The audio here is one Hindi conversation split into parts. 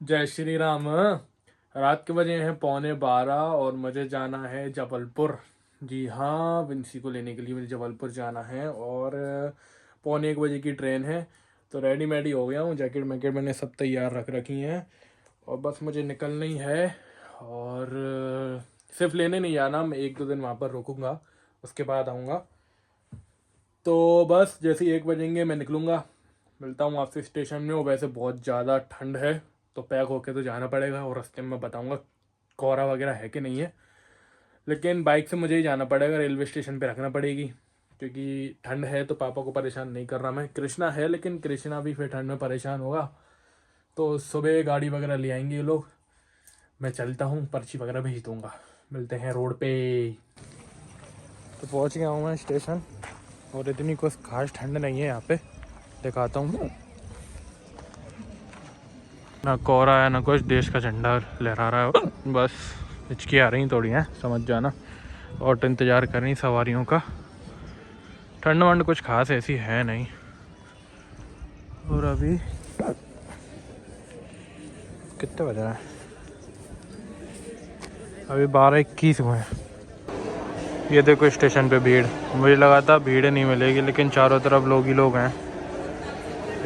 जय श्री राम। रात के बजे हैं 11:15 और मुझे जाना है जबलपुर। जी हाँ, विंसी को लेने के लिए मुझे जबलपुर जाना है और 1:15 की ट्रेन है। तो रेडी मेडी हो गया हूँ, जैकेट मैकेट मैंने सब तैयार रख रखी हैं और बस मुझे निकलना ही है। और सिर्फ लेने नहीं जाना, मैं 1-2 दिन वहाँ पर रुकूँगा, उसके बाद आऊँगा। तो बस जैसे ही 1 बजेंगे मैं निकलूँगा, मिलता हूँ आपसे स्टेशन में। और वैसे बहुत ज़्यादा ठंड है तो पैक होके तो जाना पड़ेगा और रास्ते में बताऊँगा कोहरा वगैरह है कि नहीं है। लेकिन बाइक से मुझे ही जाना पड़ेगा, रेलवे स्टेशन पे रखना पड़ेगी क्योंकि ठंड है। तो पापा को परेशान नहीं कर रहा मैं। कृष्णा है लेकिन कृष्णा भी फिर ठंड में परेशान होगा, तो सुबह गाड़ी वगैरह ले आएंगे ये लोग। मैं चलता हूँ, पर्ची वगैरह भेज दूँगा। मिलते हैं रोड पे। तो पहुँच गया हूँ मैं स्टेशन और इतनी कुछ खास ठंड नहीं है यहाँ पे, दिखाता हूँ। ना कोहरा है ना कुछ, देश का झंडा लहरा रहा है। बस हिचकी आ रही थोड़ी हैं, समझ जाना। और तो इंतज़ार कर रही सवारियों का। ठंड वंड कुछ खास ऐसी है नहीं। और अभी कितने बज रहे हैं? अभी 12:21 हुए हैं। ये देखो स्टेशन पे भीड़। मुझे लगा था भीड़ नहीं मिलेगी, लेकिन चारों तरफ लोग ही लोग हैं।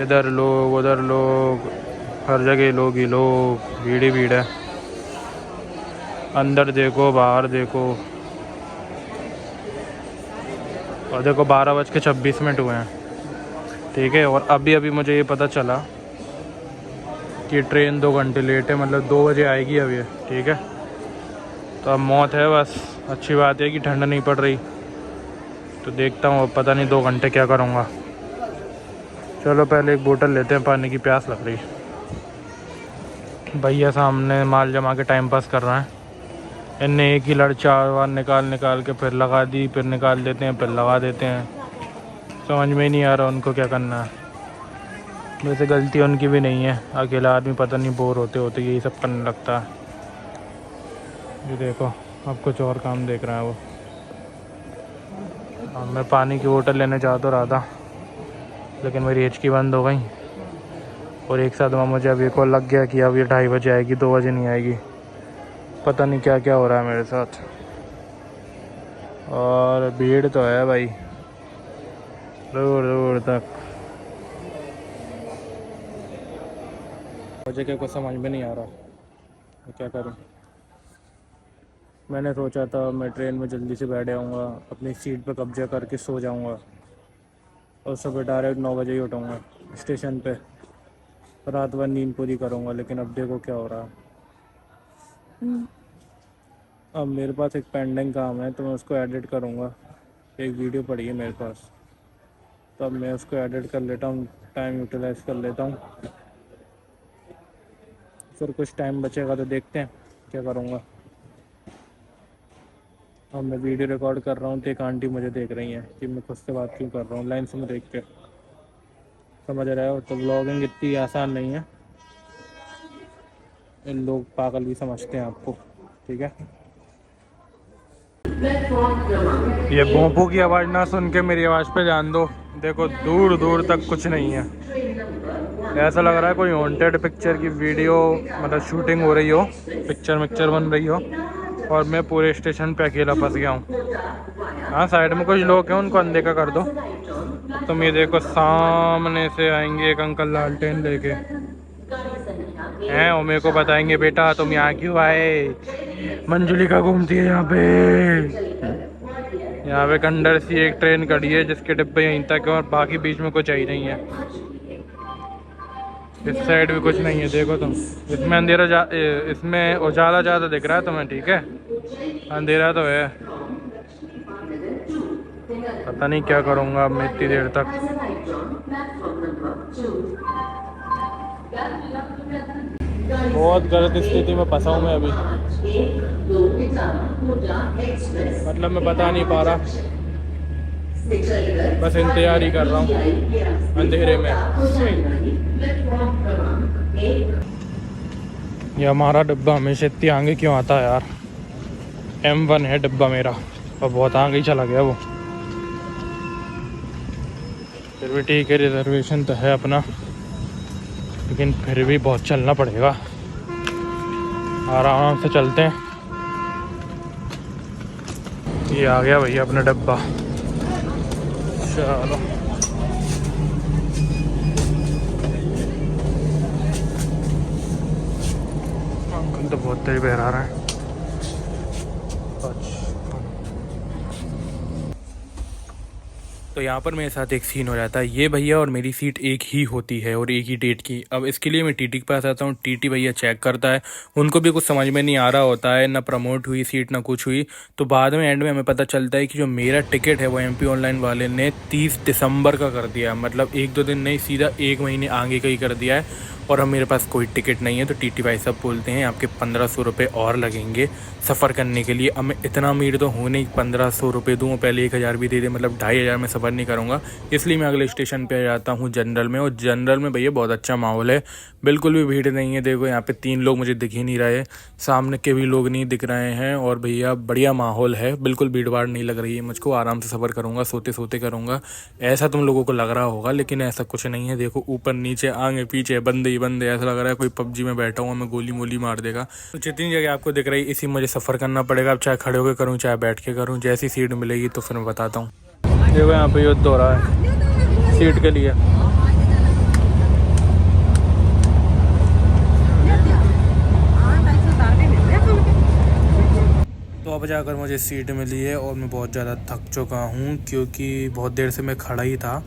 इधर लोग उधर लोग, हर जगह लोग ही लोग, भीड़ ही भीड़ है। अंदर देखो बाहर देखो। और देखो 12:26 हुए हैं, ठीक है। और अभी अभी मुझे ये पता चला कि ट्रेन 2 घंटे लेट है, मतलब 2 बजे आएगी अब ये, ठीक है। तो अब मौत है बस। अच्छी बात है कि ठंड नहीं पड़ रही, तो देखता हूँ अब, पता नहीं 2 घंटे क्या करूँगा। चलो पहले एक बोतल लेते हैं, पानी की प्यास लग रही। भैया सामने माल जमा के टाइम पास कर रहे हैं। इनने एक ही लड़ 4 बार निकाल निकाल के फिर लगा दी, फिर निकाल देते हैं, फिर लगा देते हैं। समझ में ही नहीं आ रहा उनको क्या करना है। वैसे गलती उनकी भी नहीं है, अकेला आदमी पता नहीं बोर होते होते यही सब करने लगता है। ये देखो अब कुछ और काम देख रहा है वो। मैं पानी की बोतल लेने जा तो रहा था, लेकिन मेरी हिचकी बंद हो गई। और एक साथ में मुझे अब एक और लग गया कि अब ये 2:30 बजे आएगी, 2 बजे नहीं आएगी। पता नहीं क्या क्या हो रहा है मेरे साथ। और भीड़ तो है भाई दूर दूर तक। मुझे क्या कुछ समझ में नहीं आ रहा, मैं क्या करूं। मैंने सोचा था मैं ट्रेन में जल्दी से बैठ जाऊंगा, अपनी सीट पर कब्जा करके सो जाऊंगा और सुबह डायरेक्ट 9 बजे ही उठूँगा स्टेशन पे। रात भर नींद पूरी करूँगा, लेकिन अब देखो क्या हो रहा है। अब मेरे पास एक पेंडिंग काम है तो मैं उसको एडिट करूँगा। एक वीडियो पड़ी है मेरे पास, तो अब मैं उसको एडिट कर लेता हूँ, टाइम यूटिलाइज कर लेता हूँ। फिर कुछ टाइम बचेगा तो देखते हैं क्या करूँगा। अब मैं वीडियो रिकॉर्ड कर रहा हूँ तो एक आंटी मुझे देख रही हैं कि मैं खुद से बात क्यों कर रहा हूँ, लाइन से मैं देख के। समझ रहे हो? तो ब्लॉगिंग इतनी आसान नहीं है, इन लोग पागल भी समझते हैं आपको, ठीक है। ये भोंपू की आवाज़ ना सुन के मेरी आवाज़ पे ध्यान दो। देखो दूर दूर तक कुछ नहीं है। ऐसा लग रहा है कोई हॉन्टेड पिक्चर की वीडियो, मतलब शूटिंग हो रही हो, पिक्चर बन रही हो, और मैं पूरे स्टेशन पे अकेला फंस गया हूँ। हाँ, साइड में कुछ लोग हैं, उनको अनदेखा कर दो। तुम ये देखो सामने से आएंगे एक अंकल लालटेन लेके हैं, और मेरे को बताएंगे बेटा तुम यहाँ क्यों आए, मंजुलिका घूमती है यहाँ पे। यहाँ पे खंडर सी एक ट्रेन खड़ी है जिसके डिब्बे यहीं तक है और बाकी बीच में कुछ ही नहीं है। इस साइड भी कुछ नहीं है, देखो तुम। इसमें अंधेरा इसमें उजाला ज़्यादा दिख रहा है तुम्हें, ठीक है, अंधेरा तो है। पता नहीं क्या करूँगा अब मैं इतनी देर तक। बहुत गलत स्थिति में फंसा हूँ मैं अभी, मतलब मैं बता नहीं पा रहा, बस इंतजार ही कर रहा हूँ अंधेरे में। ये हमारा डिब्बा हमेशा इतनी आगे क्यों आता है यार। M1 है डिब्बा मेरा और बहुत आगे ही चला गया वो। फिर भी ठीक है, रिजर्वेशन तो है अपना, लेकिन फिर भी बहुत चलना पड़ेगा। आराम से चलते हैं। ये आ गया भैया अपना डब्बा। चलो अंकल तो बहुत तेज बहरा रहा है। तो यहाँ पर मेरे साथ एक सीन हो जाता है। ये भैया और मेरी सीट एक ही होती है और एक ही डेट की। अब इसके लिए मैं टीटी के पास आता हूँ। टीटी भैया चेक करता है, उनको भी कुछ समझ में नहीं आ रहा होता है, ना प्रमोट हुई सीट ना कुछ हुई। तो बाद में एंड में हमें पता चलता है कि जो मेरा टिकट है वो MP ऑनलाइन वाले ने 30 दिसंबर का कर दिया, मतलब 1-2 दिन नहीं, सीधा 1 महीने आगे का ही कर दिया है। और अब मेरे पास कोई टिकट नहीं है। तो टीटी भाई साहब बोलते हैं आपके 1500 रुपये और लगेंगे सफ़र करने के लिए। अब मैं इतना अमीर तो हूँ नहीं 1500 रुपये दूँ, पहले 1000 भी दे दे, मतलब 2500 में सफ़र नहीं करूँगा। इसलिए मैं अगले स्टेशन पे जाता हूँ जनरल में। और जनरल में भैया बहुत अच्छा माहौल है, बिल्कुल भी भीड़ नहीं है। देखो यहाँ पे 3 लोग मुझे दिख ही नहीं रहे, सामने के भी लोग नहीं दिख रहे हैं। और भैया बढ़िया माहौल है, बिल्कुल भीड़ भाड़ नहीं लग रही है मुझको। आराम से सफ़र करूँगा, सोते सोते करूँगा। ऐसा तुम लोगों को लग रहा होगा, लेकिन ऐसा कुछ नहीं है। देखो ऊपर नीचे आगे पीछे बंदे ही बंदे, ऐसा लग रहा है कोई PUBG में बैठा हुआ, मैं गोली मोली मार देगा। तो जितनी जगह आपको दिख रही इसी मुझे सफ़र करना पड़ेगा। अब चाहे खड़े होकर करूँ चाहे बैठ के करूँ, जैसी सीट मिलेगी तो फिर मैं बताता हूँ। देखो यहाँ पे युद्ध हो रहा है सीट के लिए। तो अब जाकर मुझे सीट मिली है और मैं बहुत ज़्यादा थक चुका हूँ, क्योंकि बहुत देर से मैं खड़ा ही था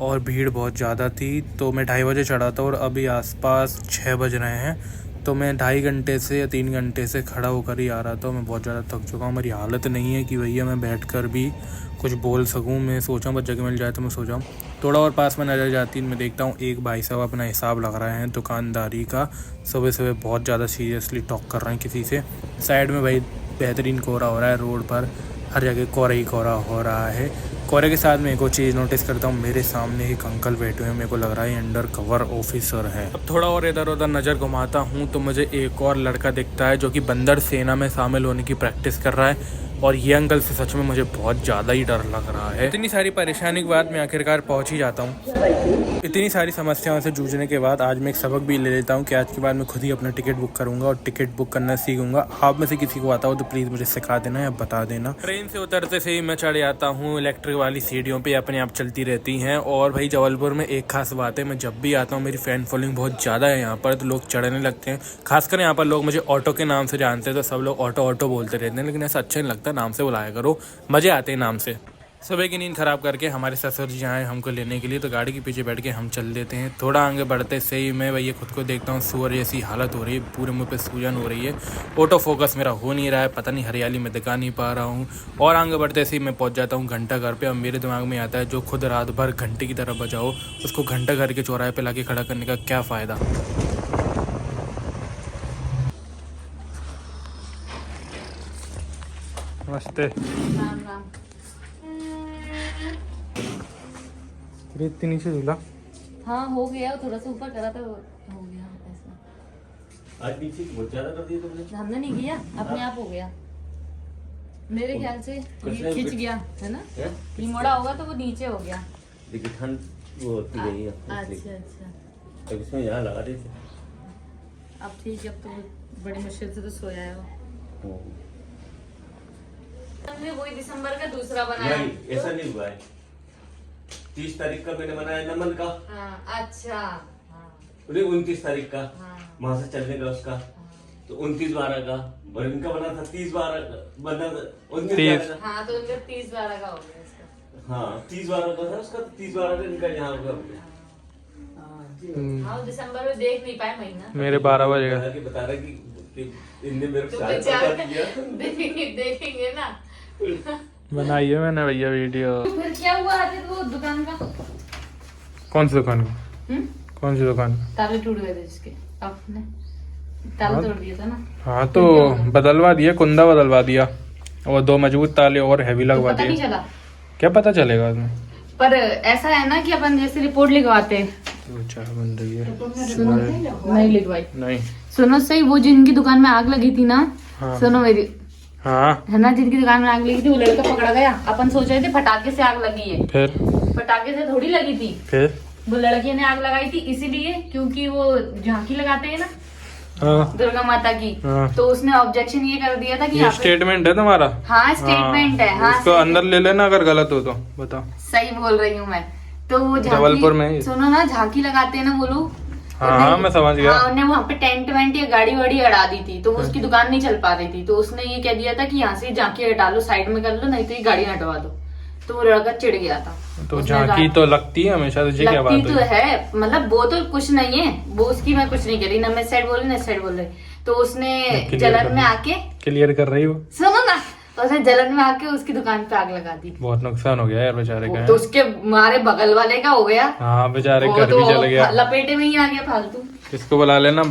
और भीड़ बहुत ज़्यादा थी। तो मैं 2:30 बजे चढ़ा था और अभी आसपास 6 बज रहे हैं। तो मैं 2.5 घंटे से या 3 घंटे से खड़ा होकर ही आ रहा था। मैं बहुत ज़्यादा थक चुका हूँ, मेरी हालत नहीं है कि भैया मैं बैठकर भी कुछ बोल सकूँ। मैं सोचा बस जगह मिल जाए तो मैं सो जाऊँ। थोड़ा और पास में नज़र जाती मैं देखता हूँ एक भाई साहब अपना हिसाब लग रहे हैं दुकानदारी का। सुबह सुबह बहुत ज़्यादा सीरियसली टॉक कर रहे हैं किसी से। साइड में भाई बेहतरीन कोहरा हो रहा है, रोड पर हर जगह कोहरा ही कोहरा हो रहा है। कोहरे के साथ में एक और चीज़ नोटिस करता हूँ, मेरे सामने एक अंकल बैठे हुए हैं, मेरे को लग रहा है अंडर कवर ऑफिसर है। अब थोड़ा और इधर उधर नज़र घुमाता हूँ तो मुझे एक और लड़का दिखता है जो कि बंदर सेना में शामिल होने की प्रैक्टिस कर रहा है। और ये अंकल से सच में मुझे बहुत ज़्यादा ही डर लग रहा है। इतनी सारी परेशानी के बाद मैं आखिरकार पहुँच ही जाता हूँ। इतनी सारी समस्याओं से जूझने के बाद आज मैं एक सबक भी ले लेता हूँ कि आज के बाद मैं खुद ही अपना टिकट बुक करूँगा और टिकट बुक करना सीखूंगा। आप में से किसी को आता हो तो प्लीज़ मुझे सिखा देना या बता देना। ट्रेन से उतरते से ही मैं चढ़ जाता हूँ इलेक्ट्रिक वाली सीढ़ियों पे, अपने आप चलती रहती हैं। और भाई जबलपुर में एक खास बात है, मैं जब भी आता हूँ मेरी फैन फॉलोइंग बहुत ज़्यादा है यहाँ पर, तो लोग चढ़ने लगते हैं। खासकर यहाँ पर लोग मुझे ऑटो के नाम से जानते हैं, तो सब लोग ऑटो ऑटो बोलते रहते हैं, लेकिन ऐसा अच्छा नहीं लगता, नाम से बुलाया करो, मज़े आते हैं नाम से। सुबह की नींद ख़राब करके हमारे ससुर जी आए हमको लेने के लिए, तो गाड़ी के पीछे बैठ के हम चल देते हैं। थोड़ा आगे बढ़ते से ही मैं भैया खुद को देखता हूँ सुअर जैसी हालत हो रही है, पूरे मुंह पे सूजन हो रही है, ऑटो फोकस मेरा हो नहीं रहा है, पता नहीं हरियाली में दिखा नहीं पा रहा हूँ। और आगे बढ़ते से ही मैं पहुँच जाता हूँ घंटा घर पर। अब मेरे दिमाग में आता है जो खुद रात भर घंटे की तरह बजाओ, उसको घंटा घर के चौराहे पर ला के खड़ा करने का क्या फ़ायदा। नमस्ते। इतनी नीचे झूला। हाँ हो गया, थोड़ा सा ऊपर करा था, हो गया ऐसा। आज पीछे बहुत ज्यादा कर दिया तुमने। हमने नहीं किया, अपने आप हो गया मेरे ख्याल से। ये खिंच गया है ना, ये मोड़ा होगा तो वो नीचे हो गया। देखिए ठंड वो होती गई है। अच्छा अच्छा, अब इसमें यहाँ लगा दी थी। अब ठीक है, अब तो बड़ी मुश्किल से तो सोया है वो। हमने वही दिसंबर का दूसरा बनाया। नहीं ऐसा नहीं हुआ है, 30 तारीख का मैंने बनाया नमन का। हाँ, अच्छा हाँ, 29 तारीख का हाँ, वहां से चलने का उसका, तो 29/12 का। और इनका बना था 30/12 बना 29/12 का। हाँ तो उनका 30/12 का हो गया इसका। हाँ 30/12 का था उसका, 30/12 का इनका यहाँ हो गया। हाँ दिसंबर में देख नहीं पाए महीना। मेरे 12 बजे का बता रहा कि इनने मेरे को तो साथ बेचारे बता दिया। देखेंगे ना। बनाई है मैंने भैया वीडियो। फिर क्या हुआ आते वो दुकान का? कौन सी दुकान का? कौन सी दुकान का? ताले टूट गए थे जिसके, आपने ताला तोड़ दिया था ना। हाँ तो बदलवा दिया, कुंदा बदलवा दिया और 2 मजबूत ताले और हैवी लगवा पता नहीं दिए। चला, क्या पता चलेगा उसमें? पर ऐसा है ना कि अपन जैसे रिपोर्ट लिखवाते हैं। तो चाय बन रही है। सुनो, नहीं लिखवाई, नहीं सुनो सही, वो जिनकी दुकान में आग लगी थी ना, हाँ। सुनो मेरी, हाँ है ना, जिनकी दुकान में आग लगी थी वो लड़का पकड़ा गया। अपन सोच रहे थे पटाखे से आग लगी है, फिर पटाखे से थोड़ी लगी थी। फिर वो लड़की ने आग लगाई थी इसीलिए क्योंकि वो झांकी लगाते हैं ना, हाँ दुर्गा माता की। हाँ। तो उसने ऑब्जेक्शन ये कर दिया था कि ये यहाँ पे स्टेटमेंट है तुम्हारा? हाँ स्टेटमेंट है। हाँ इसको अंदर ले लेना अगर गलत हो तो बताओ। सही बोल रही हूँ मैं। तो वो जबलपुर में ही। सुनो ना, झांकी लगाते हैं ना वो लोग। हाँ मैं समझ गया। हाँ, उन्हें वहाँ पे टेंट वेंट या गाड़ी वाड़ी अड़ा दी थी, तो वो उसकी दुकान नहीं चल पा रही थी। तो उसने ये कह दिया था कि यहाँ से झांकी हटा लो, साइड में कर लो, नहीं तो ये गाड़ी हटवा दो। तो वो लड़का चिढ़ गया था। तो झांकी तो लगती है हमेशा, तुझे क्या बात लगती तो हुई? है, मतलब वो तो कुछ नहीं है, वो उसकी मैं कुछ नहीं कह रही ना, मैं साइड बोल रही ना साइड बोल रही। तो उसने जलन में आके क्लियर कर रही हो? सुनो ना, उसने जलन में आके उसकी दुकान पे आग लगा दी। बहुत नुकसान हो गया यार बेचारे का। तो उसके मारे बगल वाले का हो गया। हाँ बेचारे वो घर तो भी जल गया। लपेटे में ही आ गया फालतू। इसको बुला लेना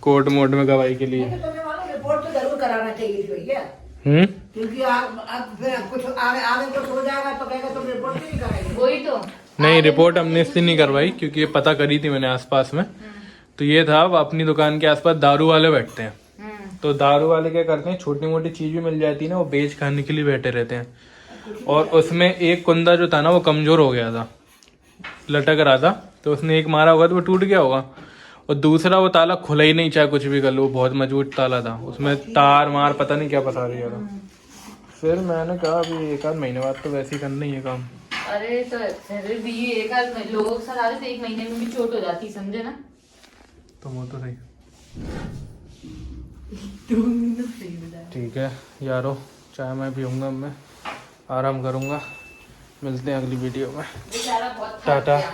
कोर्ट मोड में गवाही के लिए। रिपोर्ट तो जरूर कराना चाहिए थी भैया, क्योंकि आप फिर कुछ आगे कुछ हो जाएगा तो कहेगा तुम रिपोर्ट नहीं कराएंगे। वही तो। नहीं, रिपोर्ट हमने इसलिए नहीं करवाई क्योंकि ये पता करी थी मैंने आसपास में। तो ये था, अपनी दुकान के आसपास दारू वाले बैठते हैं। तो दारू वाले क्या करते हैं, छोटी मोटी चीज भी मिल जाती है ना, वो बेच खाने के लिए बैठे रहते हैं। और उसमें एक कुंदा जो था ना वो कमजोर हो गया था, लटक रहा था। तो उसने एक मारा होगा तो वो टूट गया होगा। और दूसरा वो ताला खुला ही नहीं, चाहे कुछ भी कर लो, वो बहुत मजबूत ताला था, उसमें तार मार पता नहीं क्या फंसा दिया था। फिर मैंने कहा अभी 1 आध महीने बाद तो वैसे ही करना ही है काम। अरे तो फिर भी एक आध लोग सलाह देते 1 महीने में भी चोट हो जाती, समझे ना। तो वो तो सही। ठीक है यारो, चाय मैं पीऊँगा, मैं आराम करूँगा। मिलते हैं अगली वीडियो में। बेचारा बहुत थक टाटा गया।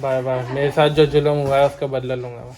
Bye bye. मेरे साथ जो जुल्म हुआ है उसका बदला लूँगा मैं।